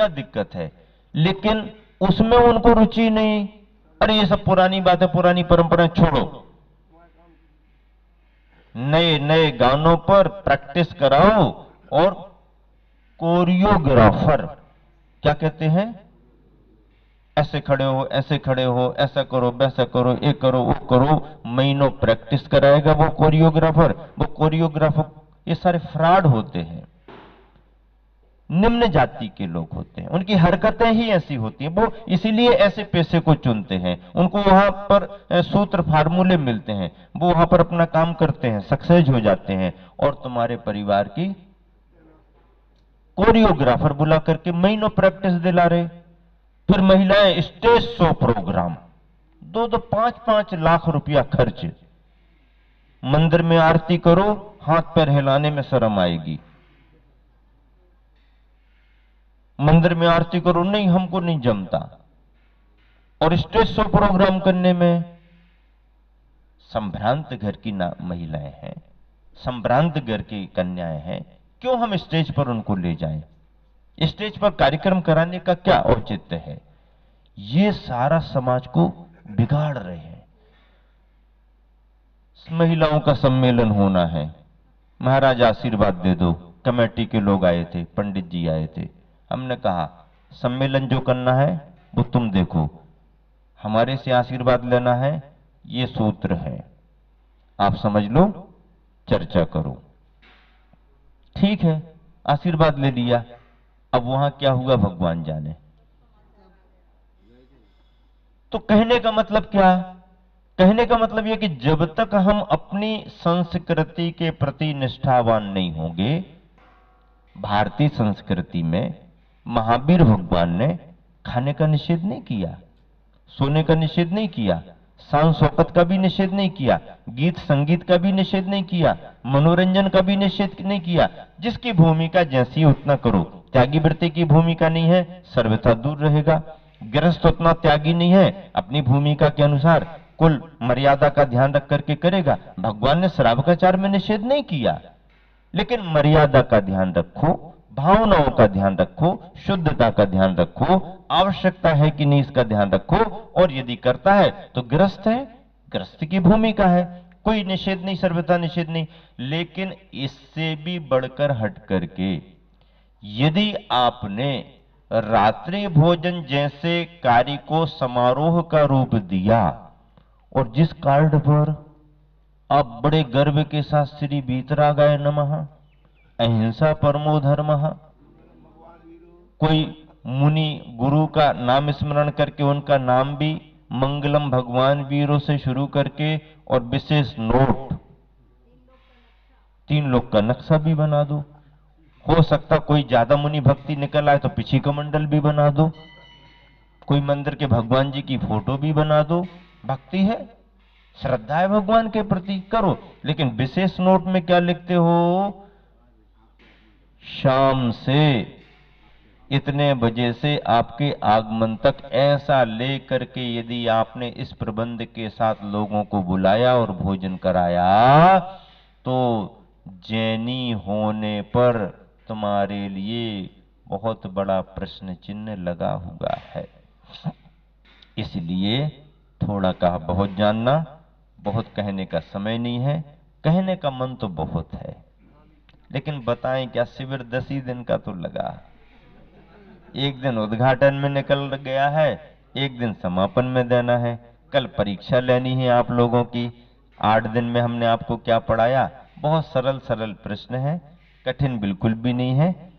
क्या दिक्कत है, लेकिन उसमें उनको रुचि नहीं। अरे ये सब पुरानी बातें, पुरानी परंपरा छोड़ो, नए नए गानों पर प्रैक्टिस कराओ। और कोरियोग्राफर क्या कहते हैं, ऐसे खड़े हो, ऐसे खड़े हो, ऐसा करो, वैसा करो, ये करो, वो करो, महीनों प्रैक्टिस कराएगा वो कोरियोग्राफर। वो कोरियोग्राफर ये सारे फ्रॉड होते हैं, निम्न जाति के लोग होते हैं, उनकी हरकतें ही ऐसी होती हैं, वो इसीलिए ऐसे पेशे को चुनते हैं। उनको वहां पर सूत्र फार्मूले मिलते हैं, वो वहां पर अपना काम करते हैं, सक्सेस हो जाते हैं, और तुम्हारे परिवार की कोरियोग्राफर बुला करके महीनों प्रैक्टिस दिला रहे। फिर महिलाएं स्टेज शो प्रोग्राम, 2-5 लाख रुपया खर्च। मंदिर में आरती करो, हाथ पैर हिलाने में शर्म आएगी। मंदिर में आरती करो, नहीं हमको नहीं जमता। और स्टेज शो प्रोग्राम करने में संभ्रांत घर की महिलाएं हैं, संभ्रांत घर की कन्याएं हैं, क्यों हम स्टेज पर उनको ले जाएं? स्टेज पर कार्यक्रम कराने का क्या औचित्य है? ये सारा समाज को बिगाड़ रहे हैं। महिलाओं का सम्मेलन होना है, महाराज आशीर्वाद दे दो। कमेटी के लोग आए थे, पंडित जी आए थे। हमने कहा सम्मेलन जो करना है वो तुम देखो, हमारे से आशीर्वाद लेना है, ये सूत्र है, आप समझ लो, चर्चा करो। ठीक है, आशीर्वाद ले लिया। अब वहां क्या हुआ भगवान जाने। तो कहने का मतलब क्या? कहने का मतलब यह कि जब तक हम अपनी संस्कृति के प्रति निष्ठावान नहीं होंगे, भारतीय संस्कृति में महावीर भगवान ने खाने का निषेध नहीं किया, सोने का निषेध नहीं किया, शान शौकत का भी निषेध नहीं किया, गीत संगीत का भी निषेध नहीं किया, मनोरंजन का भी निषेध नहीं किया। जिसकी भूमिका जैसी उतना करो। त्यागी वृत्ति की भूमिका नहीं है, सर्वथा दूर रहेगा। गृहस्थ उतना त्यागी नहीं है, अपनी भूमिका के अनुसार कुल मर्यादा का ध्यान रख करके करेगा। भगवान ने श्रावकाचार में निषेध नहीं किया, लेकिन मर्यादा का ध्यान रखो, भावनाओं का ध्यान रखो, शुद्धता का ध्यान रखो, आवश्यकता है कि नहीं इसका ध्यान रखो। और यदि करता है तो गृहस्थ है, गृहस्थ की भूमिका है, कोई निषेध नहीं, सर्वथा निषेध नहीं। लेकिन इससे भी बढ़कर हट करके यदि आपने रात्रि भोजन जैसे कार्य को समारोह का रूप दिया, और जिस कार्ड पर आप बड़े गर्व के साथ श्री वीतरागाय नमः, अहिंसा परमो धर्मः, कोई मुनि गुरु का नाम स्मरण करके उनका नाम भी मंगलम भगवान वीरों से शुरू करके और विशेष नोट 3 लोग का नक्शा भी बना दो। हो सकता कोई ज्यादा मुनि भक्ति निकल आए तो पिछी कमंडल भी बना दो, कोई मंदिर के भगवान जी की फोटो भी बना दो। भक्ति है, श्रद्धा है भगवान के प्रति, करो। लेकिन विशेष नोट में क्या लिखते हो? शाम से इतने बजे से आपके आगमन तक, ऐसा लेकर के यदि आपने इस प्रबंध के साथ लोगों को बुलाया और भोजन कराया, तो जैनी होने पर तुम्हारे लिए बहुत बड़ा प्रश्न चिन्ह लगा हुआ है। इसलिए थोड़ा कहा बहुत जानना, बहुत कहने का समय नहीं है। कहने का मन तो बहुत है, लेकिन बताएं क्या, शिविर 10 ही दिन का तो लगा। एक दिन उद्घाटन में निकल गया है, एक दिन समापन में देना है, कल परीक्षा लेनी है आप लोगों की। 8 दिन में हमने आपको क्या पढ़ाया? बहुत सरल सरल प्रश्न है, कठिन बिल्कुल भी नहीं है।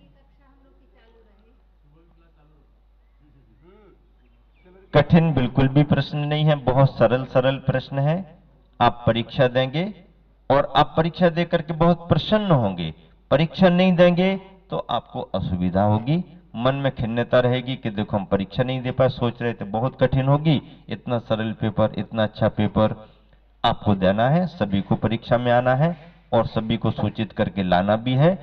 कठिन बिल्कुल भी प्रश्न नहीं है, बहुत सरल सरल प्रश्न है। आप परीक्षा देंगे और आप परीक्षा देकर के बहुत प्रसन्न होंगे। परीक्षा नहीं देंगे तो आपको असुविधा होगी, मन में खिन्नता रहेगी कि देखो हम परीक्षा नहीं दे पाए, सोच रहे थे बहुत कठिन होगी। इतना सरल पेपर, इतना अच्छा पेपर आपको देना है, सभी को परीक्षा में आना है और सभी को सूचित करके लाना भी है।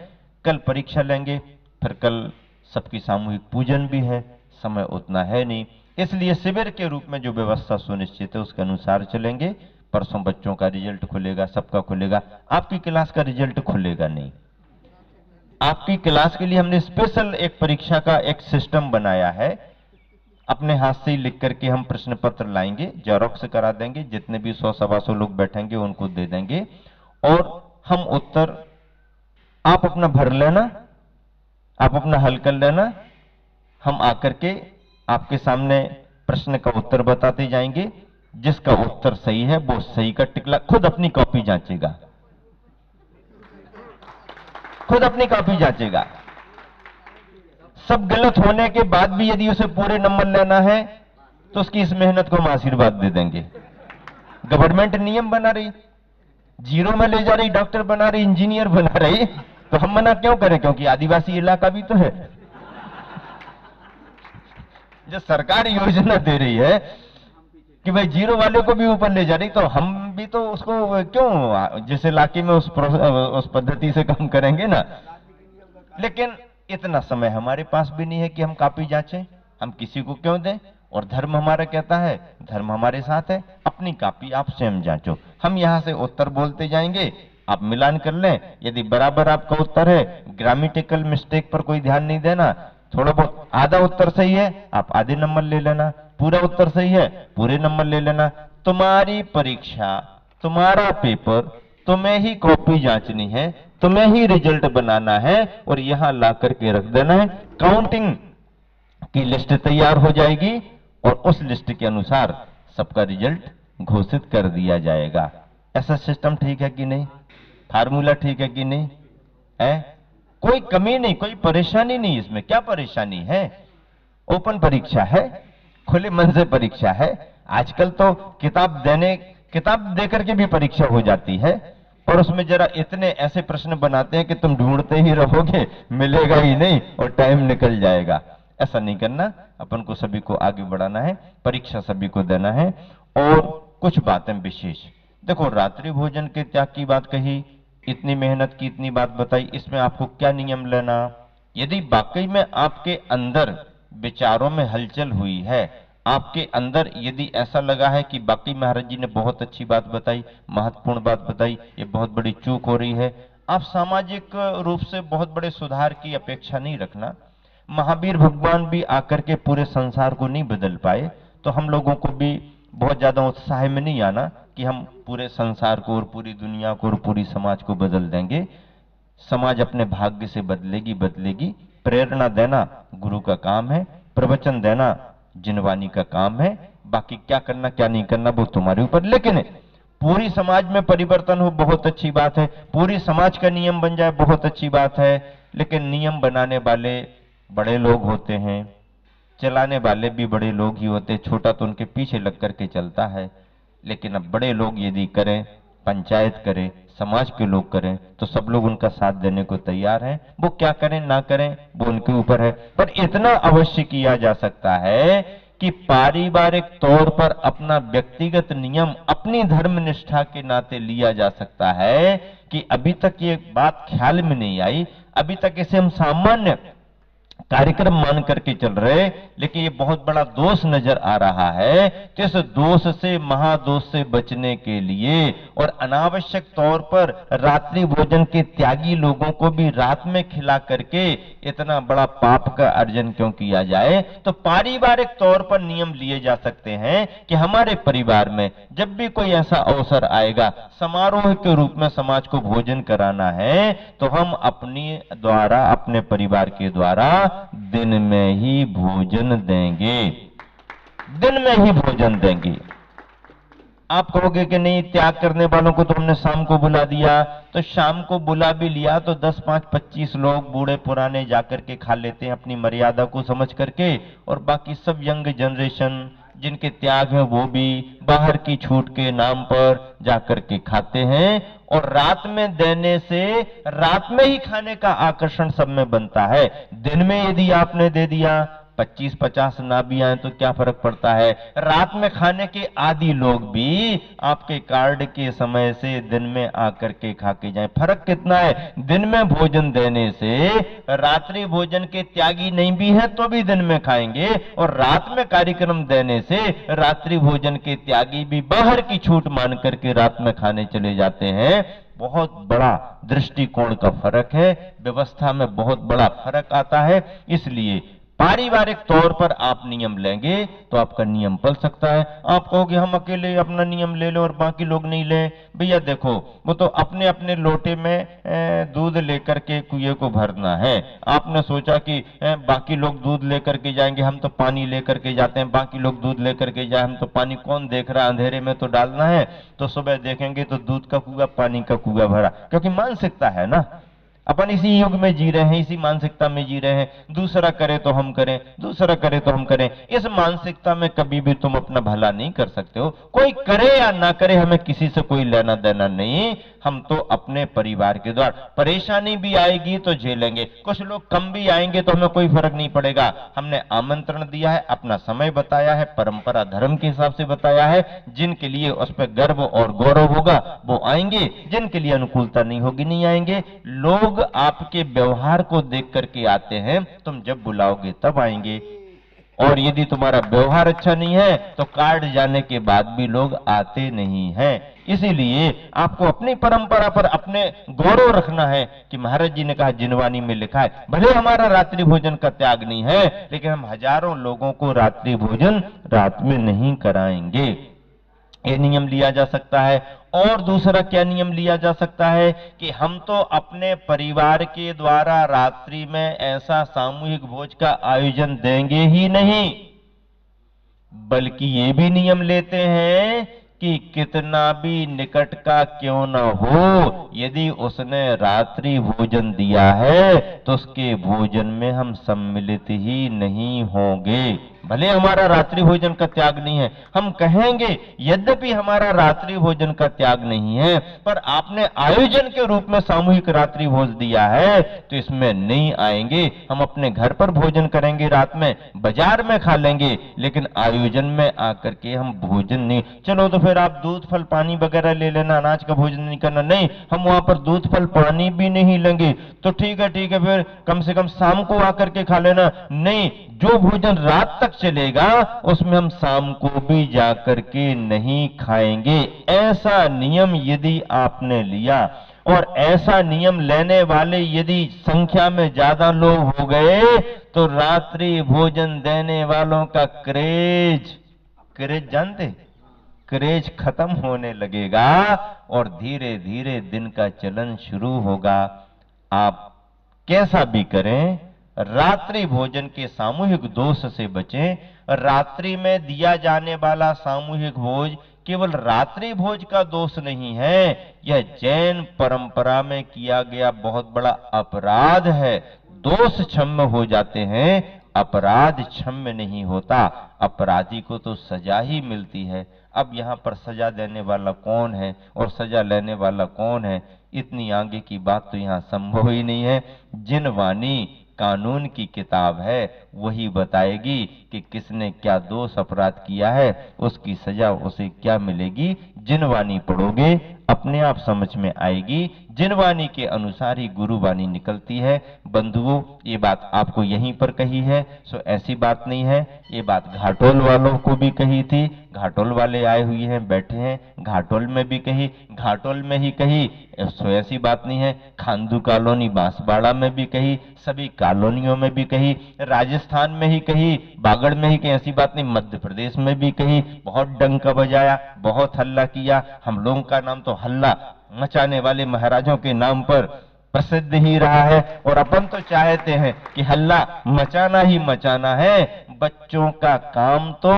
कल परीक्षा लेंगे, फिर कल सबकी सामूहिक पूजन भी है, समय उतना है नहीं, इसलिए शिविर के रूप में जो व्यवस्था सुनिश्चित है उसके अनुसार चलेंगे। परसों बच्चों का रिजल्ट खुलेगा, सबका खुलेगा, आपकी क्लास का रिजल्ट खुलेगा नहीं। आपकी क्लास के लिए हमने स्पेशल एक परीक्षा का एक सिस्टम बनाया है। अपने हाथ से ही लिख करके हम प्रश्न पत्र लाएंगे, जेरोक्स करा देंगे, जितने भी 100-125 लोग बैठेंगे उनको दे देंगे, और हम उत्तर आप अपना भर लेना, आप अपना हल कर लेना। हम आकर के आपके सामने प्रश्न का उत्तर बताते जाएंगे। जिसका उत्तर सही है वो सही का टिकला खुद अपनी कॉपी जांचेगा, खुद अपनी कॉपी जांचेगा। सब गलत होने के बाद भी यदि उसे पूरे नंबर लेना है तो उसकी इस मेहनत को हम आशीर्वाद दे देंगे। गवर्नमेंट नियम बना रही, जीरो में ले जा रही, डॉक्टर बना रही, इंजीनियर बना रही, तो हम मना क्यों करें? क्योंकि आदिवासी इलाका भी तो है। जो सरकार योजना दे रही है कि भाई जीरो वाले को भी ऊपर ले जा रही, तो हम भी तो उसको क्यों जिस इलाके में उस पद्धति से काम करेंगे ना। लेकिन इतना समय हमारे पास भी नहीं है कि हम कॉपी जांचें, हम किसी को क्यों दें? और धर्म हमारा कहता है, धर्म हमारे साथ है, अपनी कॉपी आप स्वयं जांचो। हम यहां से उत्तर बोलते जाएंगे, आप मिलान कर लें। यदि बराबर आपका उत्तर है, ग्रामेटिकल मिस्टेक पर कोई ध्यान नहीं देना। थोड़ा बहुत आधा उत्तर सही है, आप आधे नंबर ले लेना, पूरा उत्तर सही है, पूरे नंबर ले लेना। तुम्हारी परीक्षा, तुम्हारा पेपर, तुम्हें ही कॉपी जांचनी है, तुम्हें ही रिजल्ट बनाना है और यहां ला करके रख देना है। काउंटिंग की लिस्ट तैयार हो जाएगी और उस लिस्ट के अनुसार सबका रिजल्ट घोषित कर दिया जाएगा। ऐसा सिस्टम ठीक है कि नहीं? फार्मूला ठीक है कि नहीं है? कोई कमी नहीं, कोई परेशानी नहीं। इसमें क्या परेशानी है? ओपन परीक्षा है, खुले मन से परीक्षा है। आजकल तो किताब देकर के भी परीक्षा हो जाती है, और उसमें जरा इतने ऐसे प्रश्न बनाते हैं कि तुम ढूंढते ही रहोगे, मिलेगा ही नहीं और टाइम निकल जाएगा। ऐसा नहीं करना, अपन को सभी को आगे बढ़ाना है, परीक्षा सभी को देना है। और कुछ बातें विशेष देखो, रात्रि भोजन के त्याग की बात कही, इतनी मेहनत की, इतनी बात बताई, इसमें आपको क्या नियम लेना? यदि वाकई में आपके अंदर विचारों में हलचल हुई है, आपके अंदर यदि ऐसा लगा है कि बाकी महाराज जी ने बहुत अच्छी बात बताई, महत्वपूर्ण बात बताई, ये बहुत बड़ी चूक हो रही है, आप सामाजिक रूप से बहुत बड़े सुधार की अपेक्षा नहीं रखना। महावीर भगवान भी आकर के पूरे संसार को नहीं बदल पाए, तो हम लोगों को भी बहुत ज्यादा उत्साह में नहीं आना कि हम पूरे संसार को और पूरी दुनिया को और पूरी समाज को बदल देंगे। समाज अपने भाग्य से बदलेगी। प्रेरणा देना गुरु का काम है, प्रवचन देना जिनवानी का काम है। बाकी क्या करना क्या नहीं करना वो तुम्हारे ऊपर। लेकिन पूरी समाज में परिवर्तन हो बहुत अच्छी बात है, पूरी समाज का नियम बन जाए बहुत अच्छी बात है। लेकिन नियम बनाने वाले बड़े लोग होते हैं, चलाने वाले भी बड़े लोग ही होते हैं। छोटा तो उनके पीछे लग करके चलता है। लेकिन अब बड़े लोग यदि करें, पंचायत करें, समाज के लोग करें, तो सब लोग उनका साथ देने को तैयार हैं। वो क्या करें ना करें वो उनके ऊपर है। पर इतना अवश्य किया जा सकता है कि पारिवारिक तौर पर अपना व्यक्तिगत नियम अपनी धर्म निष्ठा के नाते लिया जा सकता है कि अभी तक ये बात ख्याल में नहीं आई, अभी तक इसे हम सामान्य कार्यक्रम मान करके चल रहे, लेकिन ये बहुत बड़ा दोष नजर आ रहा है। तो इस दोष से, महादोष से बचने के लिए और अनावश्यक तौर पर रात्रि भोजन के त्यागी लोगों को भी रात में खिला करके इतना बड़ा पाप का अर्जन क्यों किया जाए? तो पारिवारिक तौर पर नियम लिए जा सकते हैं कि हमारे परिवार में जब भी कोई ऐसा अवसर आएगा, समारोह के रूप में समाज को भोजन कराना है, तो हम अपने द्वारा, अपने परिवार के द्वारा दिन में ही भोजन देंगे, दिन में ही भोजन देंगे। आप कहोगे कि नहीं, त्याग करने वालों को तो हमने शाम को बुला दिया, तो शाम को बुला भी लिया तो 10, 5, 25 लोग बूढ़े पुराने जाकर के खा लेते हैं अपनी मर्यादा को समझ करके, और बाकी सब यंग जनरेशन जिनके त्याग है वो भी बाहर की छूट के नाम पर जाकर के खाते हैं। और रात में देने से रात में ही खाने का आकर्षण सब में बनता है। दिन में यदि आपने दे दिया, 25-50 ना भी आए तो क्या फर्क पड़ता है? रात में खाने के आदि लोग भी आपके कार्ड के समय से दिन में आकर के खा के जाएं। फर्क कितना है? दिन में भोजन देने से रात्रि भोजन के त्यागी नहीं भी है तो भी दिन में खाएंगे, और रात में कार्यक्रम देने से रात्रि भोजन के त्यागी भी बाहर की छूट मान करके रात में खाने चले जाते हैं। बहुत बड़ा दृष्टिकोण का फर्क है, व्यवस्था में बहुत बड़ा फर्क आता है। इसलिए पारिवारिक तौर पर आप नियम लेंगे तो आपका नियम पल सकता है। आप कहोगे हम अकेले अपना नियम ले लो और बाकी लोग नहीं लें, भैया देखो वो तो अपने अपने लोटे में दूध लेकर के कुएं को भरना है। आपने सोचा कि बाकी लोग दूध लेकर के जाएंगे, हम तो पानी लेकर के जाते हैं, बाकी लोग दूध लेकर के जाए, हम तो पानी कौन देख रहा, अंधेरे में तो डालना है। तो सुबह देखेंगे तो दूध का कुआं, पानी का कुआं भरा, क्योंकि मानसिकता है ना, अपन इसी युग में जी रहे हैं, इसी मानसिकता में जी रहे हैं। दूसरा करे तो हम करें, दूसरा करे तो हम करें। इस मानसिकता में कभी भी तुम अपना भला नहीं कर सकते हो। कोई करे या ना करे, हमें किसी से कोई लेना देना नहीं। हम तो अपने परिवार के द्वारा, परेशानी भी आएगी तो झेलेंगे, कुछ लोग कम भी आएंगे तो हमें कोई फर्क नहीं पड़ेगा। हमने आमंत्रण दिया है, अपना समय बताया है, परंपरा धर्म के हिसाब से बताया है। जिनके लिए उस पर गर्व और गौरव होगा वो आएंगे, जिनके लिए अनुकूलता नहीं होगी नहीं आएंगे। लोग आपके व्यवहार को देख करके आते हैं, तुम जब बुलाओगे तब आएंगे। और यदि तुम्हारा व्यवहार अच्छा नहीं है तो कार्ड जाने के बाद भी लोग आते नहीं हैं। इसीलिए आपको अपनी परंपरा पर अपने गौरव रखना है कि महाराज जी ने कहा, जिनवानी में लिखा है, भले हमारा रात्रि भोजन का त्याग नहीं है, लेकिन हम हजारों लोगों को रात्रि भोजन रात में नहीं कराएंगे। ये नियम लिया जा सकता है। और दूसरा क्या नियम लिया जा सकता है कि हम तो अपने परिवार के द्वारा रात्रि में ऐसा सामूहिक भोज का आयोजन देंगे ही नहीं, बल्कि ये भी नियम लेते हैं कि कितना भी निकट का क्यों न हो, यदि उसने रात्रि भोजन दिया है तो उसके भोजन में हम सम्मिलित ही नहीं होंगे। भले हमारा रात्रि भोजन का त्याग नहीं है, हम कहेंगे यद्यपि हमारा रात्रि भोजन का त्याग नहीं है, पर आपने आयोजन के रूप में सामूहिक रात्रि भोज दिया है तो इसमें नहीं आएंगे। हम अपने घर पर भोजन करेंगे, रात में बाजार में खा लेंगे, लेकिन आयोजन में आकर के हम भोजन नहीं। चलो तो फिर आप दूध फल पानी वगैरह ले लेना, अनाज का भोजन नहीं करना। नहीं, हम वहां पर दूध फल पानी भी नहीं लेंगे। तो ठीक है फिर कम से कम शाम को आकर के खा लेना। नहीं, जो भोजन रात तक चलेगा उसमें हम शाम को भी जाकर के नहीं खाएंगे। ऐसा नियम यदि आपने लिया और ऐसा नियम लेने वाले यदि संख्या में ज्यादा लोग हो गए तो रात्रि भोजन देने वालों का क्रेज जानते, क्रेज खत्म होने लगेगा और धीरे धीरे दिन का चलन शुरू होगा। आप कैसा भी करें, रात्रि भोजन के सामूहिक दोष से बचें। रात्रि में दिया जाने वाला सामूहिक भोज केवल रात्रि भोज का दोष नहीं है, यह जैन परंपरा में किया गया बहुत बड़ा अपराध है। दोष क्षम्य हो जाते हैं, अपराध क्षम्य नहीं होता। अपराधी को तो सजा ही मिलती है। अब यहां पर सजा देने वाला कौन है और सजा लेने वाला कौन है, इतनी आगे की बात तो यहां संभव ही नहीं है। जिनवानी कानून की किताब है, वही बताएगी कि किसने क्या दोष अपराध किया है, उसकी सजा उसे क्या मिलेगी। जिनवानी पढ़ोगे अपने आप समझ में आएगी। जिनवानी के अनुसार ही गुरुवाणी निकलती है। बंधुओं, ये बात आपको यहीं पर कही है, सो ऐसी बात नहीं है। ये बात घाटोल वालों को भी कही थी, घाटोल वाले आए हुए हैं, बैठे हैं, घाटोल में भी कही, घाटोल में ही कही, सो ऐसी बात नहीं है। खांदू कॉलोनी बांसवाड़ा में भी कही, सभी कॉलोनियों में भी कही, राजस्थान में ही कही, बागड़ में ही कही, ऐसी बात नहीं। मध्य प्रदेश में भी कही, बहुत डंका बजाया, बहुत हल्ला किया। हम लोगों का नाम तो हल्ला मचाने वाले महाराजों के नाम पर प्रसिद्ध ही रहा है, और अपन तो चाहते हैं कि हल्ला मचाना ही मचाना है। बच्चों का काम तो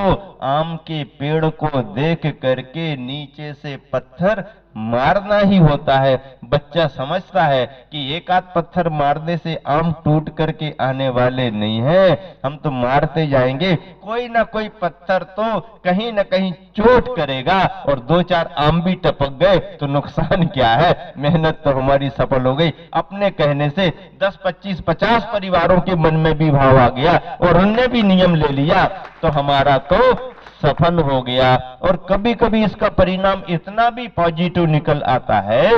आम के पेड़ को देख करके नीचे से पत्थर मारना ही होता है। बच्चा समझता है कि एक आध पत्थर मारने से आम टूट करके आने वाले नहीं है, हम तो मारते जाएंगे, कोई ना कोई पत्थर तो कहीं ना कहीं चोट करेगा, और दो चार आम भी टपक गए तो नुकसान क्या है, मेहनत तो हमारी सफल हो गई। अपने कहने से 10, 25, 50 परिवारों के मन में भी भाव आ गया और उनने भी नियम ले लिया, तो हमारा तो सफल हो गया। और कभी कभी इसका परिणाम इतना भी पॉजिटिव निकल आता है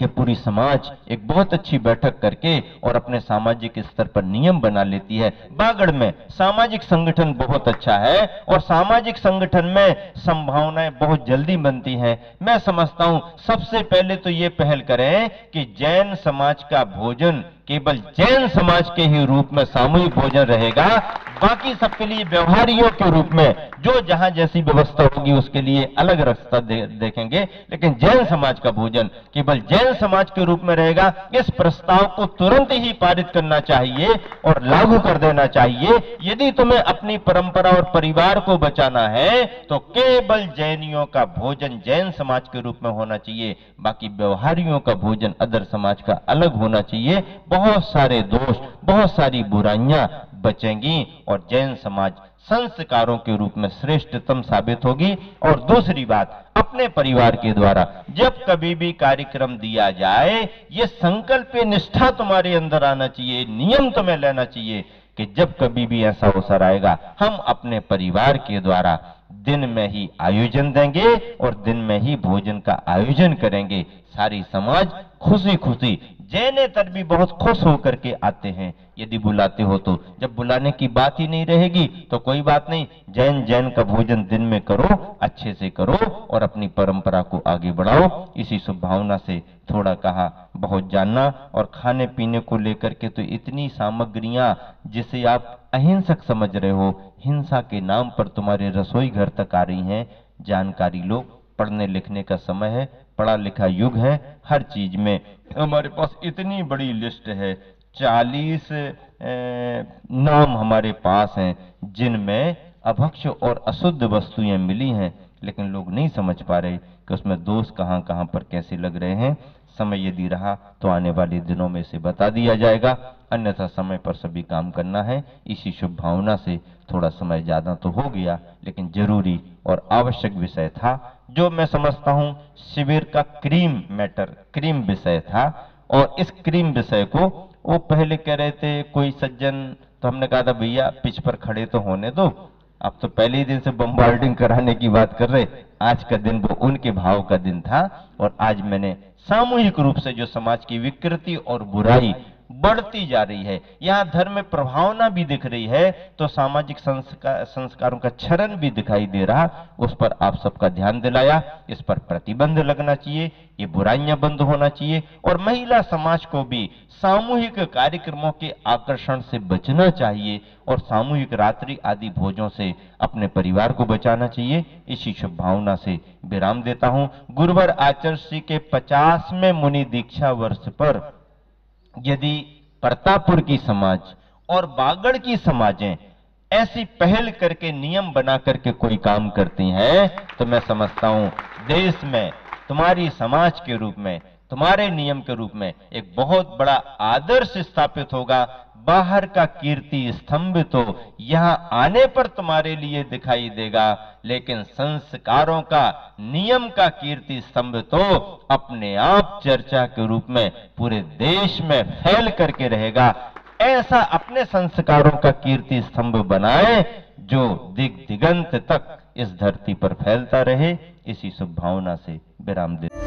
कि पूरी समाज एक बहुत अच्छी बैठक करके और अपने सामाजिक स्तर पर नियम बना लेती है। बागड़ में सामाजिक संगठन बहुत अच्छा है और सामाजिक संगठन में संभावनाएं बहुत जल्दी बनती हैं। मैं समझता हूं सबसे पहले तो ये पहल करें कि जैन समाज का भोजन केवल जैन समाज के ही रूप में सामूहिक भोजन रहेगा, बाकी सबके लिए व्यवहारियों के रूप में जो जहां जैसी व्यवस्था होगी उसके लिए अलग रास्ता देखेंगे, लेकिन जैन समाज का भोजन केवल जैन समाज के रूप में रहेगा। इस प्रस्ताव को तुरंत ही पारित करना चाहिए और लागू कर देना चाहिए। यदि तुम्हें अपनी परंपरा और परिवार को बचाना है तो केवल जैनियों का भोजन जैन समाज के रूप में होना चाहिए, बाकी व्यवहारियों का भोजन अदर समाज का अलग होना चाहिए। बहुत सारे दोष, बहुत सारी बुराइयां बचेंगी और जैन समाज संस्कारों के रूप में श्रेष्ठतम साबित होगी। और दूसरी बात, अपने परिवार के द्वारा जब कभी भी कार्यक्रम दिया जाए, ये संकल्प निष्ठा तुम्हारे अंदर आना चाहिए, नियम तुम्हें लेना चाहिए कि जब कभी भी ऐसा अवसर आएगा हम अपने परिवार के द्वारा दिन में ही आयोजन देंगे और दिन में ही भोजन का आयोजन करेंगे। सारी समाज खुशी खुशी, जैनेतर भी बहुत खुश होकर के आते हैं यदि बुलाते हो तो। जब बुलाने की बात ही नहीं रहेगी तो कोई बात नहीं, जैन का भोजन दिन में करो, अच्छे से करो और अपनी परंपरा को आगे बढ़ाओ। इसी शुभ भावना से थोड़ा कहा बहुत जानना। और खाने पीने को लेकर के तो इतनी सामग्रियां जिसे आप अहिंसक समझ रहे हो, हिंसा के नाम पर तुम्हारे रसोई घर तक आ रही हैं। जानकारी लो, पढ़ने लिखने का समय है, पढ़ा लिखा युग है, हर चीज में हमारे पास इतनी बड़ी लिस्ट है। 40 नाम हमारे पास हैं जिनमें अभक्ष्य और अशुद्ध वस्तुएं मिली हैं, लेकिन लोग नहीं समझ पा रहे कि उसमें दोष कहां कहां पर कैसे लग रहे हैं। समय यदि रहा तो आने वाले दिनों में से बता दिया जाएगा, अन्यथा समय पर सभी काम करना है। इसी शुभ भावना से थोड़ा समय ज्यादा तो हो गया, लेकिन जरूरी और आवश्यक विषय था जो मैं समझता हूं शिविर का क्रीम मैटर, क्रीम विषय था। और इस क्रीम विषय को वो पहले कह रहे थे कोई सज्जन, तो हमने कहा था भैया पिच पर खड़े तो होने दो, आप तो पहले ही दिन से बम्बार्डिंग कराने की बात कर रहे। आज का दिन वो उनके भाव का दिन था और आज मैंने सामूहिक रूप से जो समाज की विकृति और बुराई बढ़ती जा रही है, यहाँ धर्म में प्रभावना भी दिख रही है, तो सामाजिक संस्कारों का क्षरण भी दिखाई दे रहा, उस पर आप सबका ध्यान दिलाया। इस पर प्रतिबंध लगना चाहिए, ये बुराइयां बंद होना चाहिए और महिला समाज को भी सामूहिक कार्यक्रमों के आकर्षण से बचना चाहिए और सामूहिक रात्रि आदि भोजों से अपने परिवार को बचाना चाहिए। इसी शुभ भावना से विराम देता हूं। गुरुवर आचार्य श्री के 50वें मुनि दीक्षा वर्ष पर यदि प्रतापपुर की समाज और बागड़ की समाजें ऐसी पहल करके नियम बना करके कोई काम करती हैं तो मैं समझता हूं देश में तुम्हारी समाज के रूप में, तुम्हारे नियम के रूप में एक बहुत बड़ा आदर्श स्थापित होगा। बाहर का कीर्ति स्तंभ तो यहां आने पर तुम्हारे लिए दिखाई देगा, लेकिन संस्कारों का, नियम का कीर्ति स्तंभ तो अपने आप चर्चा के रूप में पूरे देश में फैल करके रहेगा। ऐसा अपने संस्कारों का कीर्ति स्तंभ बनाए जो दिग दिगंत तक इस धरती पर फैलता रहे। इसी शुभ भावना से विराम देते